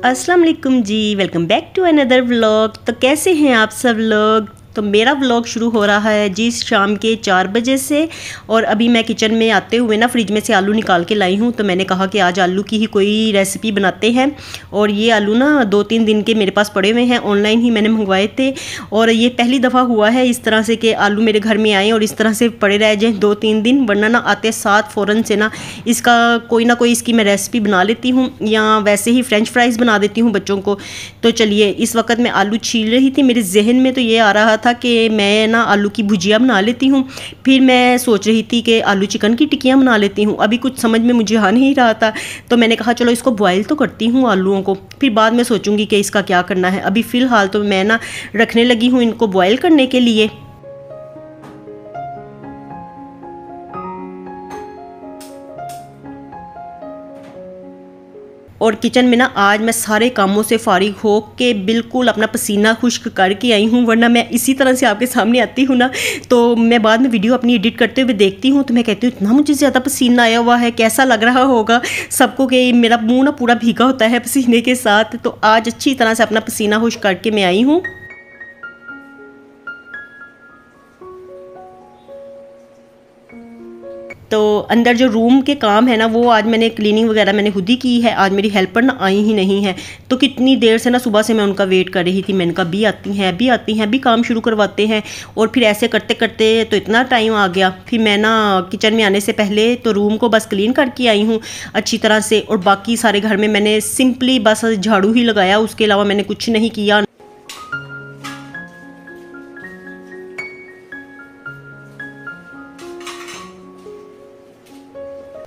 अस्सलाम वालेकुम जी, welcome back to another vlog. तो कैसे हैं आप सब लोग। तो मेरा व्लॉग शुरू हो रहा है जी शाम के 4 बजे से। और अभी मैं किचन में आते हुए ना फ्रिज में से आलू निकाल के लाई हूँ। तो मैंने कहा कि आज आलू की ही कोई रेसिपी बनाते हैं। और ये आलू ना 2-3 दिन के मेरे पास पड़े हुए हैं, ऑनलाइन ही मैंने मंगवाए थे। और ये पहली दफ़ा हुआ है इस तरह से कि आलू मेरे घर में आए और इस तरह से पड़े रह जाएँ 2-3 दिन, वरना ना आते साथ फ़ौरन से ना इसका कोई ना कोई इसकी मैं रेसिपी बना लेती हूँ या वैसे ही फ्रेंच फ्राइज़ बना देती हूँ बच्चों को। तो चलिए, इस वक्त मैं आलू छील रही थी, मेरे जहन में तो ये आ रहा था कि मैं ना आलू की भुजिया बना लेती हूँ। फिर मैं सोच रही थी कि आलू चिकन की टिक्कियाँ बना लेती हूँ। अभी कुछ समझ में मुझे आ नहीं रहा था, तो मैंने कहा चलो इसको बॉयल तो करती हूँ आलूओं को, फिर बाद में सोचूंगी कि इसका क्या करना है। अभी फ़िलहाल तो मैं ना रखने लगी हूँ इनको बॉयल करने के लिए। और किचन में ना आज मैं सारे कामों से फारिग हो के बिल्कुल अपना पसीना खुश्क करके आई हूँ, वरना मैं इसी तरह से आपके सामने आती हूँ ना तो मैं बाद में वीडियो अपनी एडिट करते हुए देखती हूँ तो मैं कहती हूँ इतना मुझे ज़्यादा पसीना आया हुआ है, कैसा लग रहा होगा सबको कि मेरा मुँह ना पूरा भीगा होता है पसीने के साथ। तो आज अच्छी तरह से अपना पसीना खुश्क करके मैं आई हूँ। तो अंदर जो रूम के काम है ना वो आज मैंने क्लीनिंग वगैरह मैंने खुद ही की है। आज मेरी हेल्पर ना आई ही नहीं है, तो कितनी देर से ना सुबह से मैं उनका वेट कर रही थी। मैंने कहा भी आती हैं अभी आती हैं अभी काम शुरू करवाते हैं। और फिर ऐसे करते करते तो इतना टाइम आ गया। फिर मैं ना किचन में आने से पहले तो रूम को बस क्लीन करके आई हूँ अच्छी तरह से। और बाकी सारे घर में मैंने सिंपली बस झाड़ू ही लगाया, उसके अलावा मैंने कुछ नहीं किया।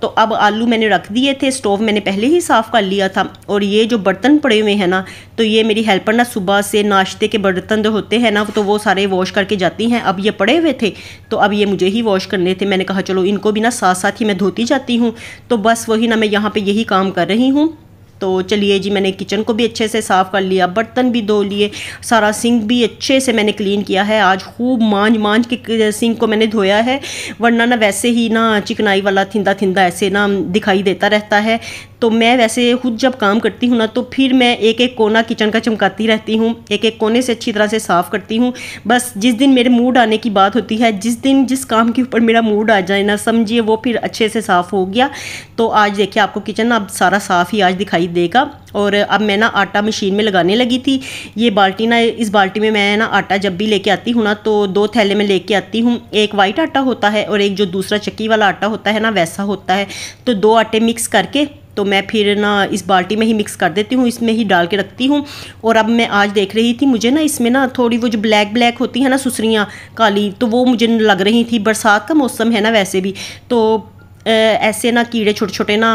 तो अब आलू मैंने रख दिए थे, स्टोव मैंने पहले ही साफ़ कर लिया था। और ये जो बर्तन पड़े हुए हैं ना, तो ये मेरी हेल्पर ना सुबह से नाश्ते के बर्तन जो होते हैं ना तो वो सारे वॉश करके जाती हैं। अब ये पड़े हुए थे तो अब ये मुझे ही वॉश करने थे। मैंने कहा चलो इनको भी ना साथ साथ ही मैं धोती जाती हूँ। तो बस वही ना मैं यहाँ पर यही काम कर रही हूँ। तो चलिए जी, मैंने किचन को भी अच्छे से साफ़ कर लिया, बर्तन भी धो लिए, सारा सिंक भी अच्छे से मैंने क्लीन किया है। आज खूब मांझ के सिंक को मैंने धोया है, वरना ना वैसे ही ना चिकनाई वाला थिंदा थिंदा ऐसे ना दिखाई देता रहता है। तो मैं वैसे खुद जब काम करती हूँ ना तो फिर मैं एक एक कोना किचन का चमकाती रहती हूँ, एक एक कोने से अच्छी तरह से साफ़ करती हूँ। बस जिस दिन मेरे मूड आने की बात होती है, जिस दिन जिस काम के ऊपर मेरा मूड आ जाए ना, समझिए वो फिर अच्छे से साफ़ हो गया। तो आज देखिए आपको किचन अब सारा साफ़ ही आज दिखाई देगा। और अब मैं ना आटा मशीन में लगाने लगी थी। ये बाल्टी ना, इस बाल्टी में मैं ना आटा जब भी लेके आती हूँ ना तो 2 थैले में लेके आती हूँ। एक वाइट आटा होता है और एक जो दूसरा चक्की वाला आटा होता है ना वैसा होता है। तो 2 आटे मिक्स करके तो मैं फिर ना इस बाल्टी में ही मिक्स कर देती हूँ, इसमें ही डाल के रखती हूँ। और अब मैं आज देख रही थी, मुझे ना इसमें ना थोड़ी वो जो ब्लैक होती है ना सुसरियाँ काली, तो वो मुझे लग रही थी। बरसात का मौसम है ना वैसे भी, तो ऐसे ना कीड़े छोटे छोटे ना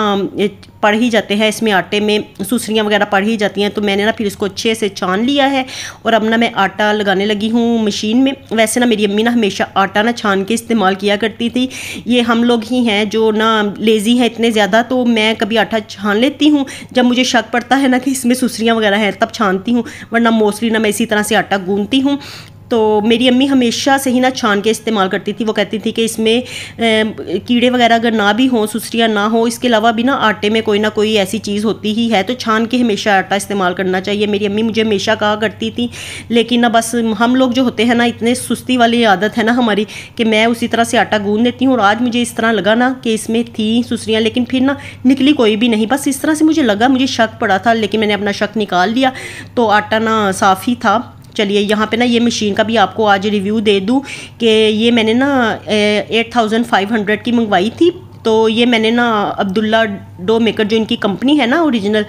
पड़ ही जाते हैं इसमें, आटे में सुसरियाँ वगैरह पड़ ही जाती हैं। तो मैंने ना फिर इसको अच्छे से छान लिया है और अब ना मैं आटा लगाने लगी हूँ मशीन में। वैसे ना मेरी अम्मी ना हमेशा आटा ना छान के इस्तेमाल किया करती थी। ये हम लोग ही हैं जो ना लेज़ी हैं इतने ज़्यादा, तो मैं कभी आटा छान लेती हूँ जब मुझे शक पड़ता है ना कि इसमें सुसरियाँ वगैरह हैं, तब छानती हूँ, वरना मोस्टली ना मैं इसी तरह से आटा गूंथती हूँ। तो मेरी अम्मी हमेशा से ही ना छान के इस्तेमाल करती थी। वो कहती थी कि इसमें कीड़े वगैरह अगर ना भी हों, सुसरियाँ ना हो, इसके अलावा भी ना आटे में कोई ना कोई ऐसी चीज़ होती ही है, तो छान के हमेशा आटा इस्तेमाल करना चाहिए। मेरी अम्मी मुझे हमेशा कहा करती थी। लेकिन ना बस हम लोग जो होते हैं ना, इतने सुस्ती वाली आदत है ना हमारी कि मैं उसी तरह से आटा गूंथ देती हूँ। और आज मुझे इस तरह लगा ना कि इसमें थी सुसरियाँ, लेकिन फिर ना निकली कोई भी नहीं। बस इस तरह से मुझे लगा, मुझे शक पड़ा था, लेकिन मैंने अपना शक निकाल लिया तो आटा ना साफ़ ही था। चलिए यहाँ पे ना ये मशीन का भी आपको आज रिव्यू दे दूँ कि ये मैंने ना 8500 की मंगवाई थी। तो ये मैंने ना अब्दुल्ला डो मेकर जो इनकी कंपनी है ना ओरिजिनल,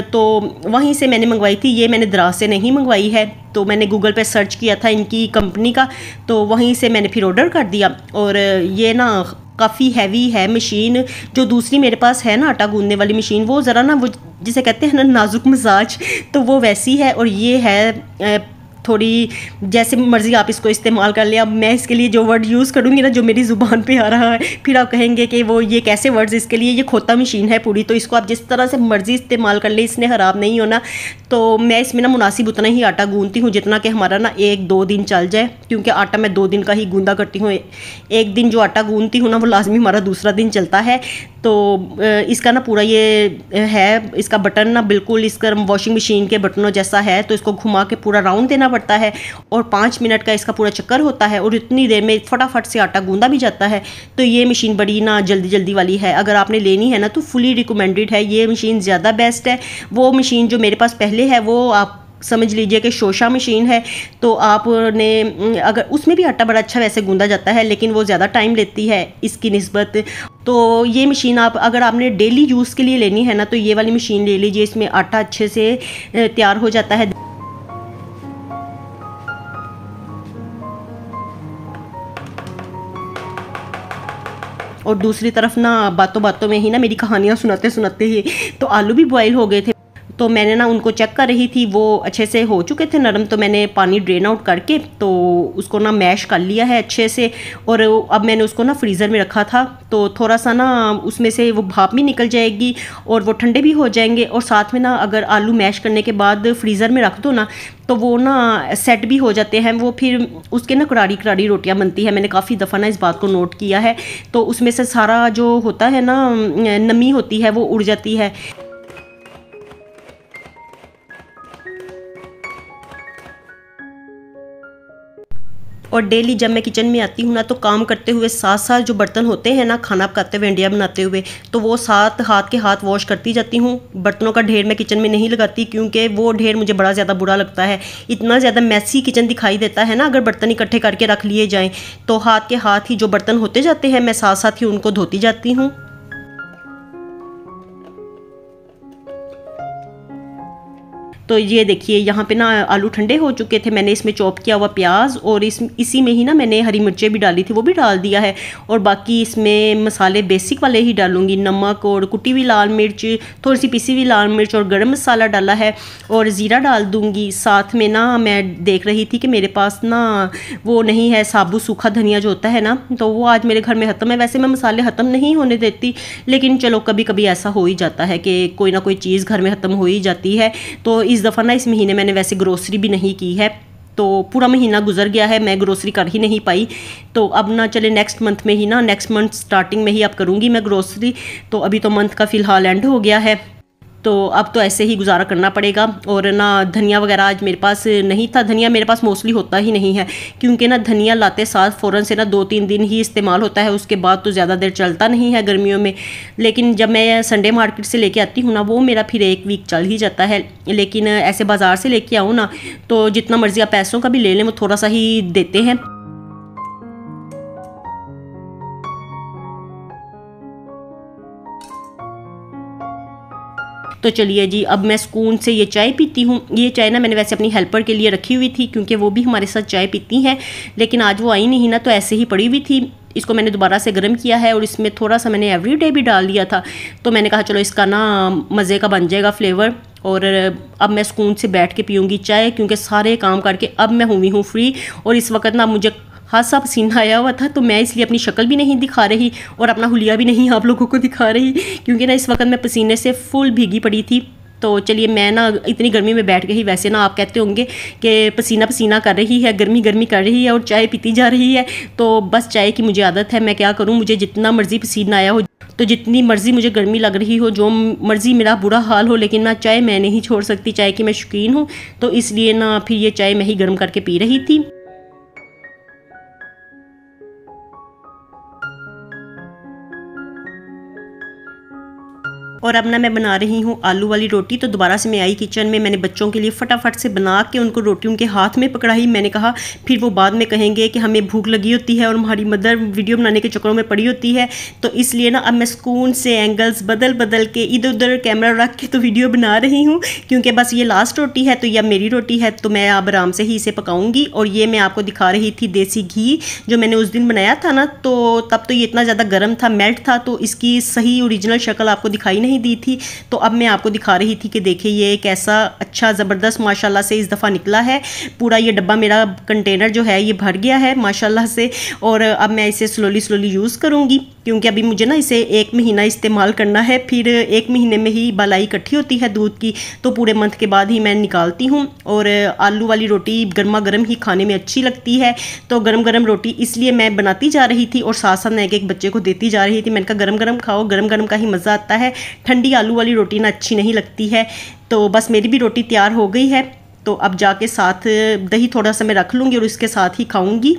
तो वहीं से मैंने मंगवाई थी। ये मैंने दराज से नहीं मंगवाई है। तो मैंने गूगल पे सर्च किया था इनकी कंपनी का, तो वहीं से मैंने फिर ऑर्डर कर दिया। और ये ना काफ़ी हैवी है मशीन। जो दूसरी मेरे पास है ना आटा गूंदने वाली मशीन, वो ज़रा ना वो जिसे कहते हैं ना नाजुक मिजाज, तो वो वैसी है। और ये है थोड़ी जैसे मर्ज़ी आप इसको इस्तेमाल कर लें। अब मैं इसके लिए जो वर्ड यूज़ करूँगी ना, जो मेरी ज़ुबान पे आ रहा है, फिर आप कहेंगे कि वो ये कैसे वर्ड्स इसके लिए। ये खोता मशीन है पूरी, तो इसको आप जिस तरह से मर्ज़ी इस्तेमाल कर लें, इसने ख़राब नहीं होना। तो मैं इसमें ना मुनासिब उतना ही आटा गूंथती हूँ जितना कि हमारा ना 1-2 दिन चल जाए, क्योंकि आटा मैं 2 दिन का ही गूंदा करती हूँ। एक दिन जो आटा गूंथती हूँ ना वो लाजमी हमारा दूसरा दिन चलता है। तो इसका ना पूरा ये है, इसका बटन ना बिल्कुल इसका वॉशिंग मशीन के बटनों जैसा है, तो इसको घुमा के पूरा राउंड देना पड़ता है और 5 मिनट का इसका पूरा चक्कर होता है और इतनी देर में फटाफट से आटा गूंदा भी जाता है। तो ये मशीन बड़ी ना जल्दी वाली है, अगर आपने लेनी है ना तो फुली रिकमेंडेड है, ये मशीन ज़्यादा बेस्ट है। वो मशीन जो मेरे पास पहले है वो आप समझ लीजिए कि शोशा मशीन है, तो आपने अगर उसमें भी आटा बड़ा अच्छा वैसे गूंदा जाता है, लेकिन वो ज़्यादा टाइम लेती है इसकी निस्बत। तो ये मशीन आप अगर आपने डेली यूज़ के लिए लेनी है ना तो ये वाली मशीन ले लीजिए, इसमें आटा अच्छे से तैयार हो जाता है। और दूसरी तरफ ना बातों बातों में ही ना मेरी कहानियाँ सुनाते सुनाते ही तो आलू भी बॉयल हो गए थे। तो मैंने ना उनको चेक कर रही थी, वो अच्छे से हो चुके थे नरम, तो मैंने पानी ड्रेन आउट करके तो उसको ना मैश कर लिया है अच्छे से। और अब मैंने उसको ना फ्रीज़र में रखा था, तो थोड़ा सा ना उसमें से वो भाप भी निकल जाएगी और वो ठंडे भी हो जाएंगे। और साथ में ना अगर आलू मैश करने के बाद फ्रीज़र में रख दो ना तो वो ना सेट भी हो जाते हैं, वो फिर उसके ना करारी करारी रोटियां बनती है। मैंने काफ़ी दफ़ा ना इस बात को नोट किया है, तो उसमें से सारा जो होता है ना नमी होती है वो उड़ जाती है। और डेली जब मैं किचन में आती हूँ ना तो काम करते हुए साथ साथ जो बर्तन होते हैं ना खाना पकाते हुए इंडिया बनाते हुए, तो वो साथ हाथ के हाथ वॉश करती जाती हूँ। बर्तनों का ढेर मैं किचन में नहीं लगाती, क्योंकि वो ढेर मुझे बड़ा ज़्यादा बुरा लगता है। इतना ज़्यादा मैसी किचन दिखाई देता है ना अगर बर्तन इकट्ठे करके रख लिए जाएँ। तो हाथ के हाथ ही जो बर्तन होते जाते हैं मैं साथ साथ ही उनको धोती जाती हूँ। तो ये देखिए यहाँ पे ना आलू ठंडे हो चुके थे, मैंने इसमें चॉप किया हुआ प्याज और इसी में ही ना मैंने हरी मिर्चें भी डाली थी, वो भी डाल दिया है। और बाकी इसमें मसाले बेसिक वाले ही डालूंगी, नमक और कुटी हुई लाल मिर्च, थोड़ी सी पिसी हुई लाल मिर्च और गरम मसाला डाला है और ज़ीरा डाल दूँगी। साथ में ना मैं देख रही थी कि मेरे पास ना वो नहीं है साबुत सूखा धनिया जो होता है ना, तो वो आज मेरे घर में ख़त्म है। वैसे मैं मसाले ख़त्म नहीं होने देती, लेकिन चलो कभी कभी ऐसा हो ही जाता है कि कोई ना कोई चीज़ घर में ख़त्म हो ही जाती है। तो इस दफ़ा ना इस महीने मैंने वैसे ग्रोसरी भी नहीं की है, तो पूरा महीना गुजर गया है, मैं ग्रोसरी कर ही नहीं पाई। तो अब ना चले नेक्स्ट मंथ स्टार्टिंग में ही अब करूँगी मैं ग्रोसरी। तो अभी तो मंथ का फ़िलहाल एंड हो गया है, तो अब तो ऐसे ही गुजारा करना पड़ेगा। और ना धनिया वगैरह आज मेरे पास नहीं था, धनिया मेरे पास मोस्टली होता ही नहीं है, क्योंकि ना धनिया लाते साथ फ़ौरन से ना 2-3 दिन ही इस्तेमाल होता है, उसके बाद तो ज़्यादा देर चलता नहीं है गर्मियों में। लेकिन जब मैं संडे मार्केट से लेके आती हूँ ना वो मेरा फिर 1 वीक चल ही जाता है। लेकिन ऐसे बाज़ार से लेके आऊँ ना तो जितना मर्ज़ी आप पैसों का भी ले लें वो थोड़ा सा ही देते हैं। तो चलिए जी, अब मैं सुकून से ये चाय पीती हूँ। ये चाय ना मैंने वैसे अपनी हेल्पर के लिए रखी हुई थी, क्योंकि वो भी हमारे साथ चाय पीती हैं, लेकिन आज वो आई नहीं ना तो ऐसे ही पड़ी हुई थी। इसको मैंने दोबारा से गर्म किया है और इसमें थोड़ा सा मैंने एवरीडे भी डाल दिया था। तो मैंने कहा चलो इसका ना मज़े का बन जाएगा फ्लेवर। और अब मैं सुकून से बैठ के पीऊँगी चाय, क्योंकि सारे काम करके अब मैं हुई हूँ फ्री। और इस वक्त ना मुझे हादसा पसीना आया हुआ था, तो मैं इसलिए अपनी शक्ल भी नहीं दिखा रही और अपना हुलिया भी नहीं आप लोगों को दिखा रही, क्योंकि ना इस वक्त मैं पसीने से फुल भीगी पड़ी थी। तो चलिए, मैं ना इतनी गर्मी में बैठ के ही, वैसे ना आप कहते होंगे कि पसीना पसीना कर रही है, गर्मी गर्मी कर रही है और चाय पीती जा रही है, तो बस चाय की मुझे आदत है। मैं क्या करूँ, मुझे जितना मर्ज़ी पसीना आया हो, तो जितनी मर्ज़ी मुझे गर्मी लग रही हो, जो मर्ज़ी मेरा बुरा हाल हो, लेकिन ना चाय मैं नहीं छोड़ सकती। चाय की मैं शौकीन हूँ, तो इसलिए ना फिर ये चाय मैं ही गर्म करके पी रही थी। और अब ना मैं बना रही हूँ आलू वाली रोटी। तो दोबारा से मैं आई किचन में, मैंने बच्चों के लिए फटाफट से बना के उनको रोटी उनके हाथ में पकड़ाई। मैंने कहा फिर वो बाद में कहेंगे कि हमें भूख लगी होती है और हमारी मदर वीडियो बनाने के चक्करों में पड़ी होती है। तो इसलिए ना अब मैं सुकून से एंगल्स बदल बदल के इधर उधर कैमरा रख के तो वीडियो बना रही हूँ, क्योंकि बस ये लास्ट रोटी है, तो ये अब मेरी रोटी है, तो मैं अब आराम से ही इसे पकाऊँगी। और ये मैं आपको दिखा रही थी देसी घी जो मैंने उस दिन बनाया था ना, तो तब तो ये इतना ज़्यादा गर्म था, मेल्ट था, तो इसकी सही ओरिजिनल शक्ल आपको दिखाई नहीं दी थी। तो अब मैं आपको दिखा रही थी कि देखिए ये कैसा अच्छा ज़बरदस्त माशाल्लाह से इस दफ़ा निकला है। पूरा ये डब्बा, मेरा कंटेनर जो है ये भर गया है माशाल्लाह से। और अब मैं इसे स्लोली यूज़ करूँगी। क्योंकि अभी मुझे ना इसे 1 महीना इस्तेमाल करना है, फिर 1 महीने में ही बालाई इकट्ठी होती है दूध की, तो पूरे मंथ के बाद ही मैं निकालती हूँ। और आलू वाली रोटी गर्मा गर्म ही खाने में अच्छी लगती है, तो गरम गरम रोटी इसलिए मैं बनाती जा रही थी और साथ साथ मैं एक बच्चे को देती जा रही थी। मैंने कहा गरम गरम खाओ, गरम गरम का ही मज़ा आता है, ठंडी आलू वाली रोटी ना अच्छी नहीं लगती है। तो बस मेरी भी रोटी तैयार हो गई है, तो अब जाके साथ दही थोड़ा सा मैं रख लूँगी और इसके साथ ही खाऊँगी।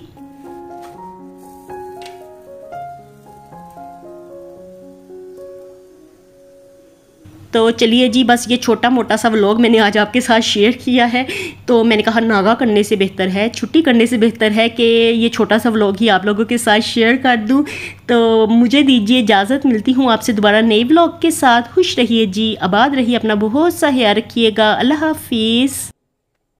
तो चलिए जी, बस ये छोटा मोटा सा व्लॉग मैंने आज आपके साथ शेयर किया है। तो मैंने कहा नागा करने से बेहतर है, छुट्टी करने से बेहतर है कि ये छोटा सा व्लॉग ही आप लोगों के साथ शेयर कर दूं। तो मुझे दीजिए इजाज़त, मिलती हूँ आपसे दोबारा नए व्लॉग के साथ। खुश रहिए जी, आबाद रहिए, अपना बहुत सा ख्याल रखिएगा। अल्लाह हाफिज़।